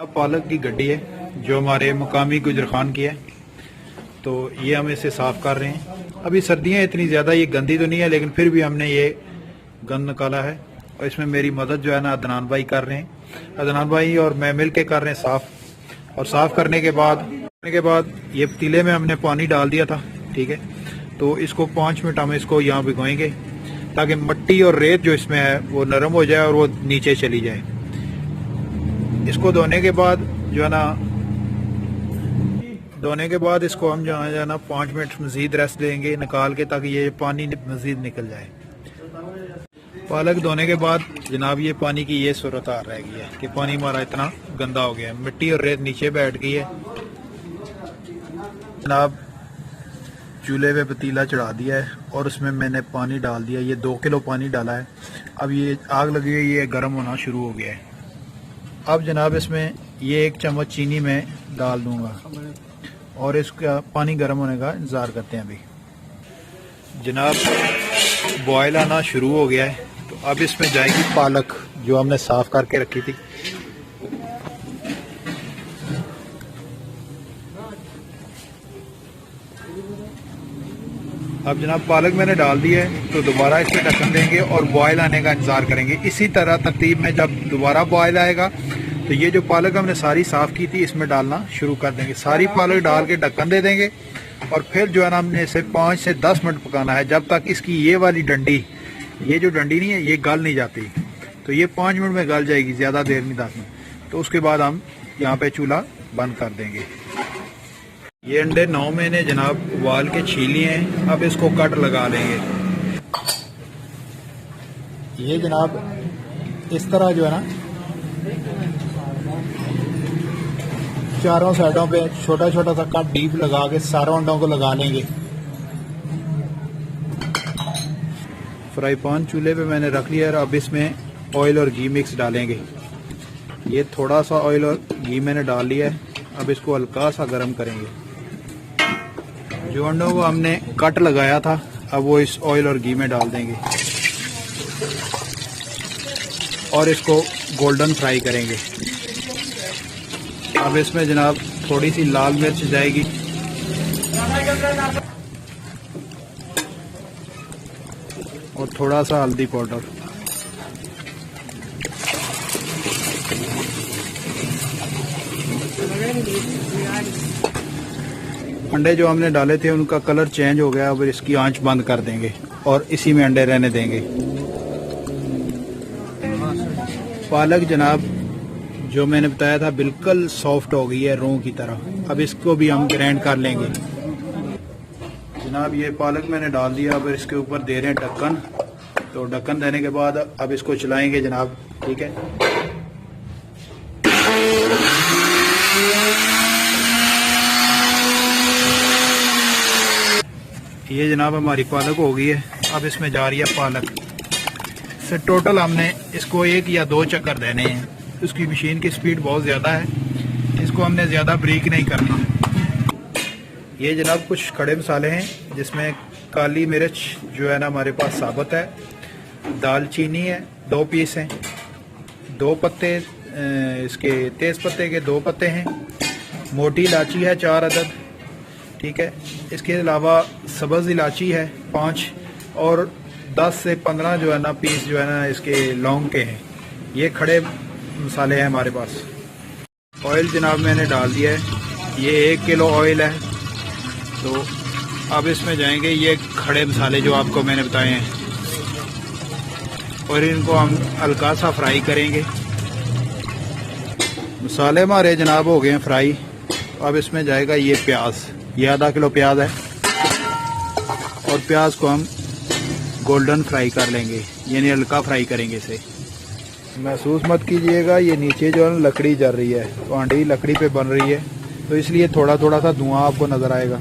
अब पालक की गड्डी है जो हमारे मुकामी गुजर खान की है, तो ये हम इसे साफ कर रहे हैं। अभी सर्दियां इतनी ज़्यादा ये गंदी तो नहीं है, लेकिन फिर भी हमने ये गंद निकाला है और इसमें मेरी मदद जो है ना अदनान भाई कर रहे हैं। अदनान भाई और मैं मिल के कर रहे हैं साफ। और साफ करने के बाद ये पतीले में हमने पानी डाल दिया था, ठीक है। तो इसको 5 मिनट हम इसको यहाँ भिगोएंगे ताकि मिट्टी और रेत जो इसमें है वो नरम हो जाए और वो नीचे चली जाए। इसको धोने के बाद जो है ना इसको हम जो है ना 5 मिनट मजीद रेस्ट देंगे निकाल के, ताकि ये पानी मजीद निकल जाए। पालक धोने के बाद जनाब ये पानी की ये सूरत आ रहेगी है कि पानी हमारा इतना गंदा हो गया है, मिट्टी और रेत नीचे बैठ गई है। जनाब चूल्हे पे पतीला चढ़ा दिया है और उसमें मैंने पानी डाल दिया। ये 2 किलो पानी डाला है। अब ये आग लगी हुई है, ये गर्म होना शुरू हो गया है। अब जनाब इसमें ये 1 चम्मच चीनी में डाल दूंगा और इसका पानी गर्म होने का इंतज़ार करते हैं। अभी जनाब बॉयल आना शुरू हो गया है, तो अब इसमें जाएगी पालक जो हमने साफ करके रखी थी। अब जनाब पालक मैंने डाल दी है, तो दोबारा इसमें ढक्कन देंगे और बॉयल आने का इंतज़ार करेंगे। इसी तरह तरतीब में जब दोबारा बॉयल आएगा तो ये जो पालक हमने सारी साफ़ की थी इसमें डालना शुरू कर देंगे। सारी पालक डाल के ढक्कन दे देंगे और फिर जो है ना हमने इसे 5 से 10 मिनट पकाना है, जब तक इसकी ये वाली डंडी, ये जो डंडी नहीं है, ये गल नहीं जाती। तो ये 5 मिनट में गल जाएगी, ज़्यादा देर नहीं रखनी। तो उसके बाद हम यहाँ पे चूल्हा बंद कर देंगे। ये अंडे 9 मैंने जनाब उबाल के छील लिए हैं। अब इसको कट लगा लेंगे। ये जनाब इस तरह जो है ना चारों साइडों पे छोटा छोटा सा कट डीप लगा के सारों अंडों को लगा लेंगे। फ्राई पैन चूल्हे पे मैंने रख लिया है। अब इसमें ऑयल और घी मिक्स डालेंगे। ये थोड़ा सा ऑयल और घी मैंने डाल लिया है। अब इसको हल्का सा गर्म करेंगे। जो अंडों को हमने कट लगाया था अब वो इस ऑयल और घी में डाल देंगे और इसको गोल्डन फ्राई करेंगे। अब इसमें जनाब थोड़ी सी लाल मिर्च जाएगी और थोड़ा सा हल्दी पाउडर। अंडे जो हमने डाले थे उनका कलर चेंज हो गया। अब इसकी आंच बंद कर देंगे और इसी में अंडे रहने देंगे। पालक जनाब जो मैंने बताया था बिल्कुल सॉफ्ट हो गई है, रूह की तरह। अब इसको भी हम ग्राइंड कर लेंगे। जनाब ये पालक मैंने डाल दिया। अब इसके ऊपर दे रहे हैं ढक्कन। तो ढक्कन देने के बाद अब इसको चलाएंगे जनाब, ठीक है। ये जनाब हमारी पालक हो गई है। अब इसमें जा रही है पालक। से टोटल हमने इसको 1 या 2 चक्कर देने हैं। उसकी मशीन की स्पीड बहुत ज़्यादा है, इसको हमने ज़्यादा ब्रेक नहीं करना। ये जनाब कुछ खड़े मसाले हैं जिसमें काली मिर्च जो है ना हमारे पास साबुत है, दालचीनी है 2 पीस हैं, 2 पत्ते इसके तेज़ पत्ते के 2 पत्ते हैं, मोटी इलायची है 4 अदद, ठीक है। इसके अलावा सब्ज़ इलायची है 5 और 10 से 15 जो है ना पीस जो है ना इसके लौंग के हैं। ये खड़े मसाले हैं हमारे पास। ऑयल जनाब मैंने डाल दिया है। ये 1 किलो ऑयल है। तो अब इसमें जाएंगे ये खड़े मसाले जो आपको मैंने बताए हैं और इनको हम हल्का सा फ्राई करेंगे। मसाले हमारे जनाब हो गए हैं फ्राई। अब इसमें जाएगा ये प्याज, ये आधा किलो प्याज है और प्याज को हम गोल्डन फ्राई कर लेंगे, यानी हल्का फ्राई करेंगे इसे। महसूस मत कीजिएगा, ये नीचे जो है लकड़ी जल रही है, तो हांडी लकड़ी पे बन रही है, तो इसलिए थोड़ा थोड़ा सा धुआं आपको नज़र आएगा।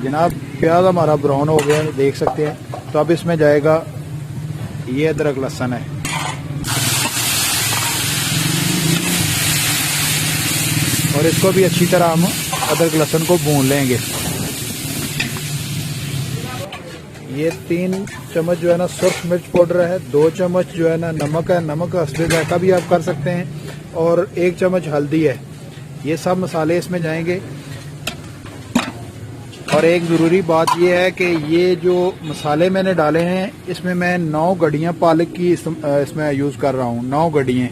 जनाब प्याज हमारा ब्राउन हो गया है, देख सकते हैं। तो अब इसमें जाएगा ये अदरक लहसुन है। और इसको भी अच्छी तरह हम अदरक लहसुन को भून लेंगे। ये 3 चम्मच जो है ना सुर्ख मिर्च पाउडर है, 2 चम्मच जो है ना नमक है, नमक हस्बे जायका भी आप कर सकते हैं। और 1 चम्मच हल्दी है। ये सब मसाले इसमें जाएंगे। और एक ज़रूरी बात यह है कि ये जो मसाले मैंने डाले हैं इसमें मैं 9 गड्डियाँ पालक की इसमें यूज़ कर रहा हूँ। 9 गड्डियाँ,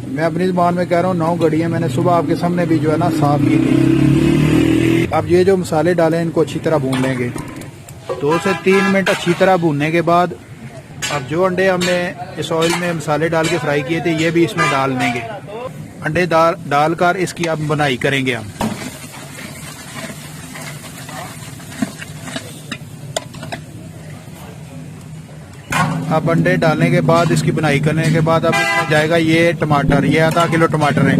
मैं अपनी ज़बान में कह रहा हूँ 9 गड्डियाँ। मैंने सुबह आपके सामने भी जो है ना साफ़ की थी। अब ये जो मसाले डाले हैं इनको अच्छी तरह भून लेंगे। 2 से 3 मिनट अच्छी तरह भूनने के बाद अब जो अंडे हमने इस ऑयल में मसाले डाल के फ्राई किए थे ये भी इसमें डाल देंगे। अंडे डालकर इसकी अब बुनाई करेंगे हम। अब अंडे डालने के बाद इसकी बुनाई करने के बाद अब इसमें जाएगा ये टमाटर। ये आधा किलो टमाटर है।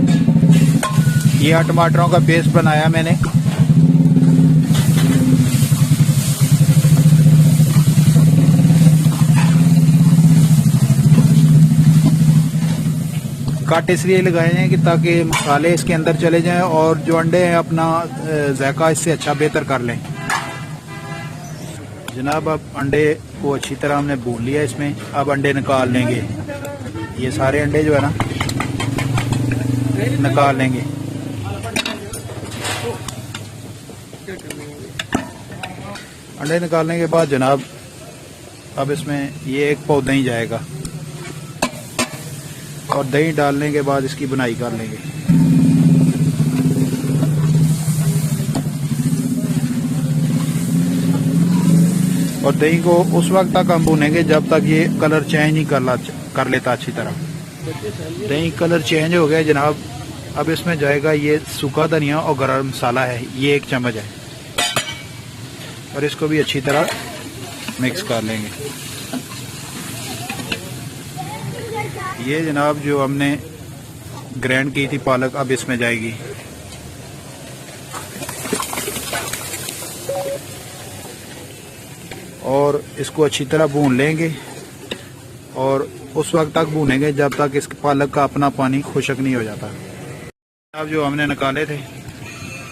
ये टमाटरों का पेस्ट बनाया मैंने। काट इसलिए लगाए हैं कि ताकि मसाले इसके अंदर चले जाएं और जो अंडे हैं अपना जायका इससे अच्छा बेहतर कर लें। जनाब अब अंडे को अच्छी तरह हमने भून लिया इसमें। अब अंडे निकाल लेंगे। ये सारे अंडे जो है ना निकाल लेंगे। अंडे निकालने के बाद जनाब अब इसमें ये 1 पाव दही जाएगा और दही डालने के बाद इसकी बुनाई कर लेंगे। और दही को उस वक्त तक हम भूनेंगे जब तक ये कलर चेंज नहीं कर लेता अच्छी तरह। दही कलर चेंज हो गया जनाब। अब इसमें जाएगा ये सूखा धनिया और गरम मसाला है, ये 1 चम्मच है। और इसको भी अच्छी तरह मिक्स कर लेंगे। ये जनाब जो हमने ग्राइंड की थी पालक अब इसमें जाएगी। और इसको अच्छी तरह भून लेंगे और उस वक्त तक भूनेंगे जब तक इस पालक का अपना पानी खुश्क नहीं हो जाता। अब जो हमने निकाले थे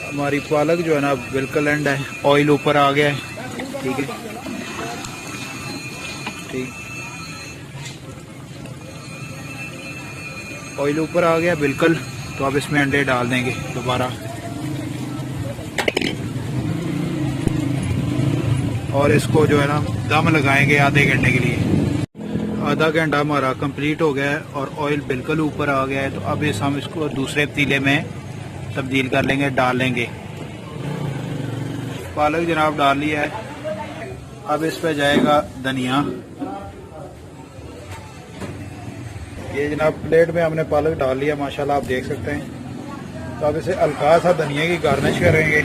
हमारी पालक जो है ना बिल्कुल एंड है। ऑयल ऊपर आ गया है। ठीक है, ठीक, ऑयल ऊपर आ गया बिल्कुल। तो अब इसमें अंडे डाल देंगे दोबारा और इसको जो है ना दम लगाएंगे आधे घंटे के लिए। आधा घंटा हमारा कंप्लीट हो गया है और ऑयल बिल्कुल ऊपर आ गया है। तो अब हम इसको दूसरे पतीले में तब्दील कर लेंगे, डाल लेंगे। पालक जनाब डाल लिया है। अब इस पे जाएगा धनिया। ये जनाब प्लेट में हमने पालक डाल लिया माशाल्लाह, आप देख सकते हैं। तो अब इसे हल्का सा धनिया की गार्निश करेंगे।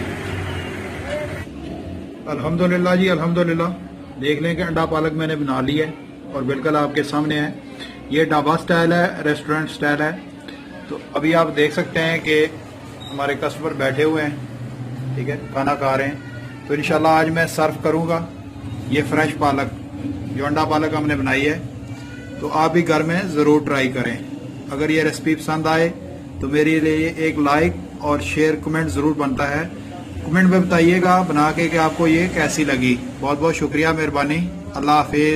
अल्हम्दुलिल्लाह जी, अल्हम्दुलिल्लाह। देख लें कि अंडा पालक मैंने बना लिया है और बिल्कुल आपके सामने है। ये ढाबा स्टाइल है, रेस्टोरेंट स्टाइल है। तो अभी आप देख सकते हैं कि हमारे कस्टमर बैठे हुए हैं, ठीक है, खाना खा रहे हैं। तो इंशाल्लाह आज मैं सर्व करूंगा ये फ्रेश पालक, जो अंडा पालक हमने बनाई है। तो आप भी घर में ज़रूर ट्राई करें। अगर ये रेसिपी पसंद आए तो मेरे लिए एक लाइक और शेयर कमेंट ज़रूर बनता है। कमेंट में बताइएगा बना के कि आपको ये कैसी लगी। बहुत बहुत शुक्रिया, मेहरबानी। अल्लाह हाफिज।